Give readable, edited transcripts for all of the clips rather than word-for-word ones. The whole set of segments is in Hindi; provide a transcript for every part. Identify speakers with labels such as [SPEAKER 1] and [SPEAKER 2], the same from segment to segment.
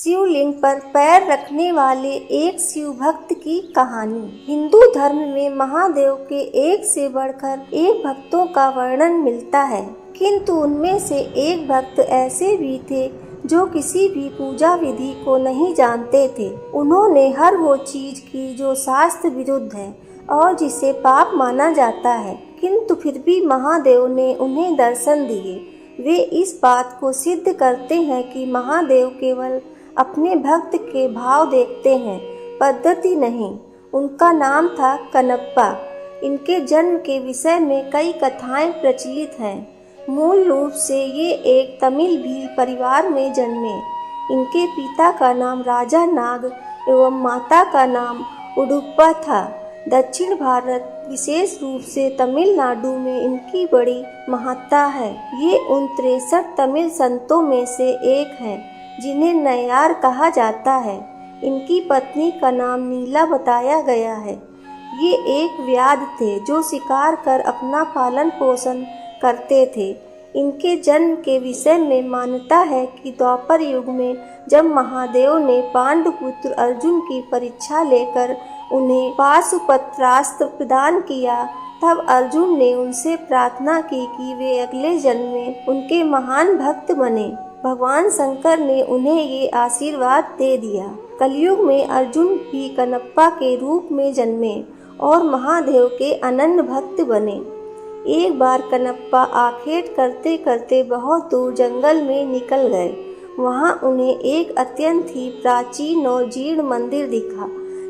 [SPEAKER 1] शिवलिंग पर पैर रखने वाले एक शिव भक्त की कहानी। हिंदू धर्म में महादेव के एक से बढ़कर एक भक्तों का वर्णन मिलता है, किंतु उनमें से एक भक्त ऐसे भी थे जो किसी भी पूजा विधि को नहीं जानते थे। उन्होंने हर वो चीज की जो शास्त्र विरुद्ध है और जिसे पाप माना जाता है, किंतु फिर भी महादेव ने उन्हें दर्शन दिए। वे इस बात को सिद्ध करते हैं कि महादेव केवल अपने भक्त के भाव देखते हैं, पद्धति नहीं। उनका नाम था कनप्पा। इनके जन्म के विषय में कई कथाएं प्रचलित हैं। मूल रूप से ये एक तमिल भील परिवार में जन्मे। इनके पिता का नाम राजा नाग एवं माता का नाम उडुप्पा था। दक्षिण भारत, विशेष रूप से तमिलनाडु में इनकी बड़ी महत्ता है। ये उन 63 तमिल संतों में से एक हैं जिन्हें नैयार कहा जाता है। इनकी पत्नी का नाम नीला बताया गया है। ये एक व्याध थे जो शिकार कर अपना पालन पोषण करते थे। इनके जन्म के विषय में मान्यता है कि द्वापर युग में जब महादेव ने पांडुपुत्र अर्जुन की परीक्षा लेकर उन्हें पाशुपत्रास्त्र प्रदान किया, तब अर्जुन ने उनसे प्रार्थना की कि वे अगले जन्म में उनके महान भक्त बने। भगवान शंकर ने उन्हें ये आशीर्वाद दे दिया। कलयुग में अर्जुन भी कनप्पा के रूप में जन्मे और महादेव के अनन्य भक्त बने। एक बार कनप्पा आखेट करते करते बहुत दूर जंगल में निकल गए। वहां उन्हें एक अत्यंत ही प्राचीन और जीर्ण मंदिर दिखा।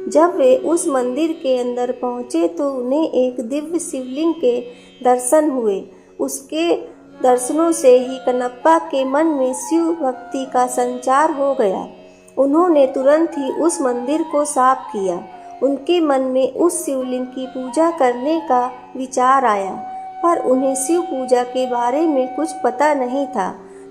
[SPEAKER 1] जब वे उस मंदिर के अंदर पहुंचे तो उन्हें एक दिव्य शिवलिंग के दर्शन हुए। उसके दर्शनों से ही कनप्पा के मन में शिव भक्ति का संचार हो गया। उन्होंने तुरंत ही उस मंदिर को साफ किया। उनके मन में उस शिवलिंग की पूजा करने का विचार आया, पर उन्हें शिव पूजा के बारे में कुछ पता नहीं था।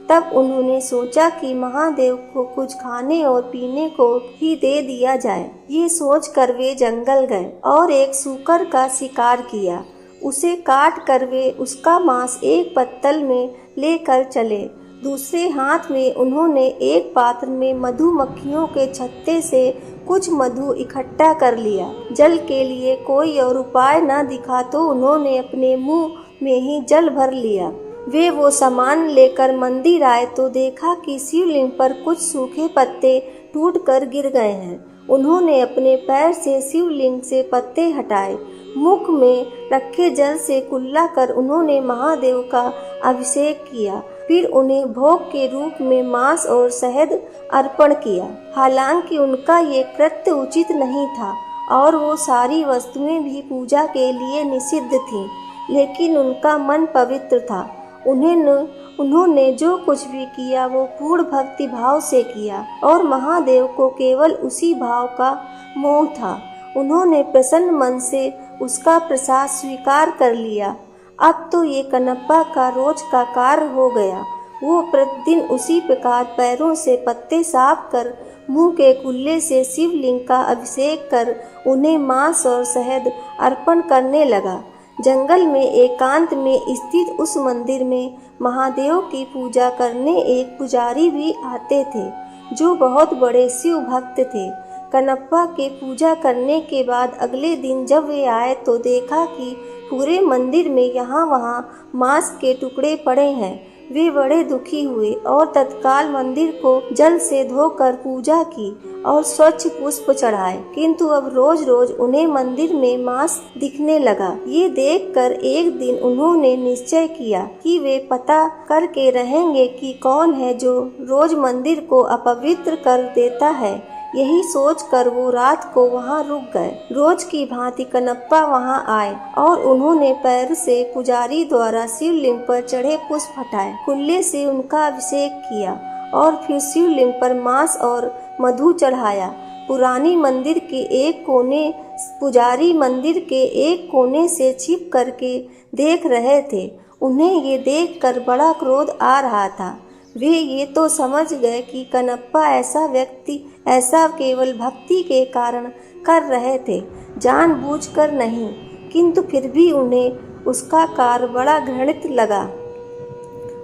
[SPEAKER 1] तब उन्होंने सोचा कि महादेव को कुछ खाने और पीने को ही दे दिया जाए। ये सोचकर वे जंगल गए और एक सूकर का शिकार किया। उसे काट कर वे उसका मांस एक पत्तल में लेकर चले। दूसरे हाथ में उन्होंने एक पात्र में मधुमक्खियों के छत्ते से कुछ मधु इकट्ठा कर लिया। जल के लिए कोई और उपाय न दिखा तो उन्होंने अपने मुंह में ही जल भर लिया। वे वो सामान लेकर मंदिर आए तो देखा कि शिवलिंग पर कुछ सूखे पत्ते टूटकर गिर गए हैं। उन्होंने अपने पैर से शिवलिंग से पत्ते हटाए। मुख में रखे जल से कुल्ला कर उन्होंने महादेव का अभिषेक किया। फिर उन्हें भोग के रूप में मांस और शहद अर्पण किया। हालांकि उनका ये कृत्य उचित नहीं था और वो सारी वस्तुएं भी पूजा के लिए निषिद्ध थीं, लेकिन उनका मन पवित्र था। उन्होंने जो कुछ भी किया वो पूर्ण भक्ति भाव से किया और महादेव को केवल उसी भाव का मोह था। उन्होंने प्रसन्न मन से उसका प्रसाद स्वीकार कर लिया। अब तो ये कनप्पा का रोज का कार्य हो गया। वो प्रतिदिन उसी प्रकार पैरों से पत्ते साफ कर मुंह के कुल्ले से शिवलिंग का अभिषेक कर उन्हें मांस और शहद अर्पण करने लगा। जंगल में एकांत में स्थित उस मंदिर में महादेव की पूजा करने एक पुजारी भी आते थे जो बहुत बड़े शिव भक्त थे। कनप्पा के पूजा करने के बाद अगले दिन जब वे आए तो देखा कि पूरे मंदिर में यहाँ वहाँ मांस के टुकड़े पड़े हैं। वे बड़े दुखी हुए और तत्काल मंदिर को जल से धोकर पूजा की और स्वच्छ पुष्प चढ़ाए, किंतु अब रोज रोज उन्हें मंदिर में मांस दिखने लगा। ये देखकर एक दिन उन्होंने निश्चय किया कि वे पता करके रहेंगे कि कौन है जो रोज मंदिर को अपवित्र कर देता है। यही सोचकर वो रात को वहाँ रुक गए। रोज की भांति कनप्पा वहाँ आए और उन्होंने पैर से पुजारी द्वारा शिवलिंग पर चढ़े पुष्प हटाए, कुल्ले से उनका अभिषेक किया और फिर शिवलिंग पर मांस और मधु चढ़ाया। पुरानी मंदिर के एक कोने पुजारी मंदिर के एक कोने से छिप करके देख रहे थे। उन्हें ये देखकर बड़ा क्रोध आ रहा था। वे ये तो समझ गए कि कनप्पा ऐसा केवल भक्ति के कारण कर रहे थे, जानबूझकर नहीं, किंतु फिर भी उन्हें उसका कार्य बड़ा घृणित लगा।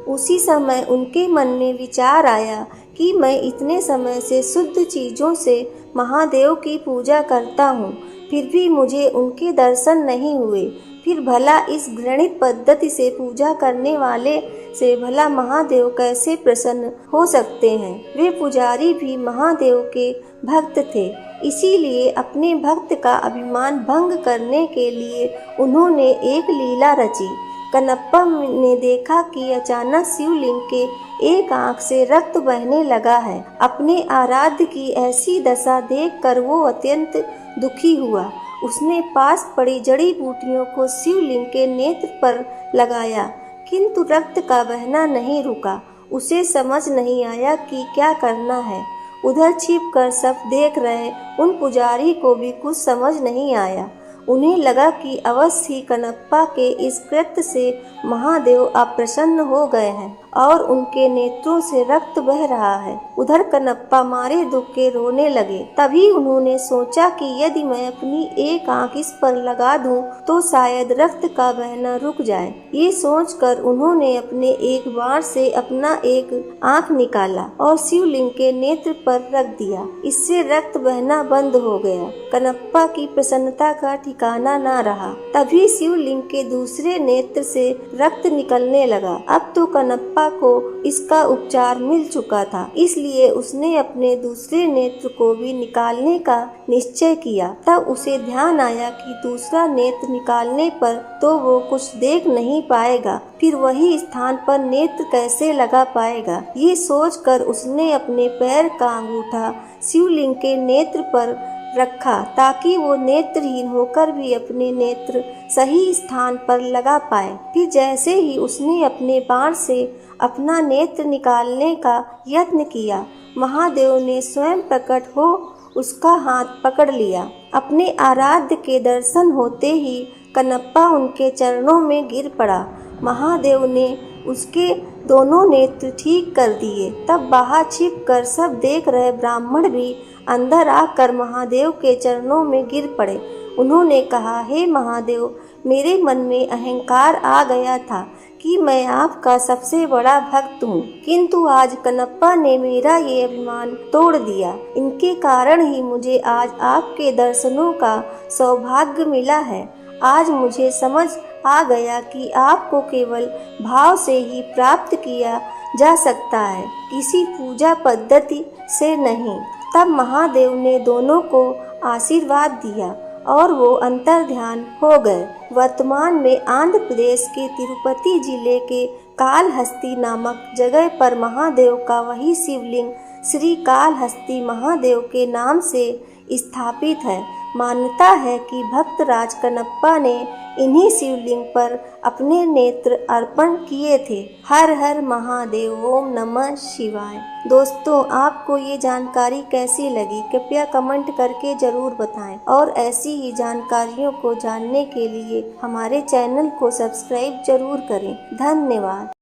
[SPEAKER 1] उसी समय उनके मन में विचार आया कि मैं इतने समय से शुद्ध चीजों से महादेव की पूजा करता हूँ, फिर भी मुझे उनके दर्शन नहीं हुए। फिर भला इस घृणित पद्धति से पूजा करने वाले से भला महादेव कैसे प्रसन्न हो सकते हैं। वे पुजारी भी महादेव के भक्त थे, इसीलिए अपने भक्त का अभिमान भंग करने के लिए उन्होंने एक लीला रची। कनप्पा ने देखा कि अचानक शिवलिंग के एक आंख से रक्त बहने लगा है। अपने आराध्य की ऐसी दशा देखकर वो अत्यंत दुखी हुआ। उसने पास पड़ी जड़ी बूटियों को शिवलिंग के नेत्र पर लगाया, किंतु रक्त का बहना नहीं रुका। उसे समझ नहीं आया कि क्या करना है। उधर छिपकर सब देख रहे उन पुजारी को भी कुछ समझ नहीं आया। उन्हें लगा कि अवश्य ही कनप्पा के इस कृत्य से महादेव अप्रसन्न हो गए हैं और उनके नेत्रों से रक्त बह रहा है। उधर कनप्पा मारे दुख के रोने लगे। तभी उन्होंने सोचा कि यदि मैं अपनी एक आंख इस पर लगा दूं तो शायद रक्त का बहना रुक जाए। ये सोचकर उन्होंने अपने एक बाण से अपना एक आंख निकाला और शिवलिंग के नेत्र पर रख दिया। इससे रक्त बहना बंद हो गया। कनप्पा की प्रसन्नता का ठिकाना न रहा। तभी शिवलिंग के दूसरे नेत्र से रक्त निकलने लगा। अब तो कनप्पा को इसका उपचार मिल चुका था, इसलिए उसने अपने दूसरे नेत्र को भी निकालने का निश्चय किया। तब उसे ध्यान आया कि दूसरा नेत्र निकालने पर तो वो कुछ देख नहीं पाएगा, फिर वही स्थान पर नेत्र कैसे लगा पाएगा। ये सोचकर उसने अपने पैर का अंगूठा शिवलिंग के नेत्र पर रखा ताकि वो नेत्रहीन होकर भी अपने नेत्र सही स्थान पर लगा पाए। फिर जैसे ही उसने अपने बाण से अपना नेत्र निकालने का यत्न किया, महादेव ने स्वयं प्रकट हो उसका हाथ पकड़ लिया। अपने आराध्य के दर्शन होते ही कनप्पा उनके चरणों में गिर पड़ा। महादेव ने उसके दोनों नेत्र ठीक कर दिए। तब बाहर छिपकर सब देख रहे ब्राह्मण भी अंदर आकर महादेव के चरणों में गिर पड़े। उन्होंने कहा, हे महादेव, मेरे मन में अहंकार आ गया था कि मैं आपका सबसे बड़ा भक्त हूँ, किंतु आज कनप्पा ने मेरा ये अभिमान तोड़ दिया। इनके कारण ही मुझे आज आपके दर्शनों का सौभाग्य मिला है। आज मुझे समझ आ गया कि आपको केवल भाव से ही प्राप्त किया जा सकता है, किसी पूजा पद्धति से नहीं। तब महादेव ने दोनों को आशीर्वाद दिया और वो अंतर ध्यान हो गए। वर्तमान में आंध्र प्रदेश के तिरुपति जिले के कालहस्ती नामक जगह पर महादेव का वही शिवलिंग श्री कालहस्ती महादेव के नाम से स्थापित है। मान्यता है कि भक्त राज कनप्पा ने इन्हीं शिवलिंग पर अपने नेत्र अर्पण किए थे। हर हर महादेव, ओम नमः शिवाय। दोस्तों, आपको ये जानकारी कैसी लगी कृपया कमेंट करके जरूर बताएं और ऐसी ही जानकारियों को जानने के लिए हमारे चैनल को सब्सक्राइब जरूर करें। धन्यवाद।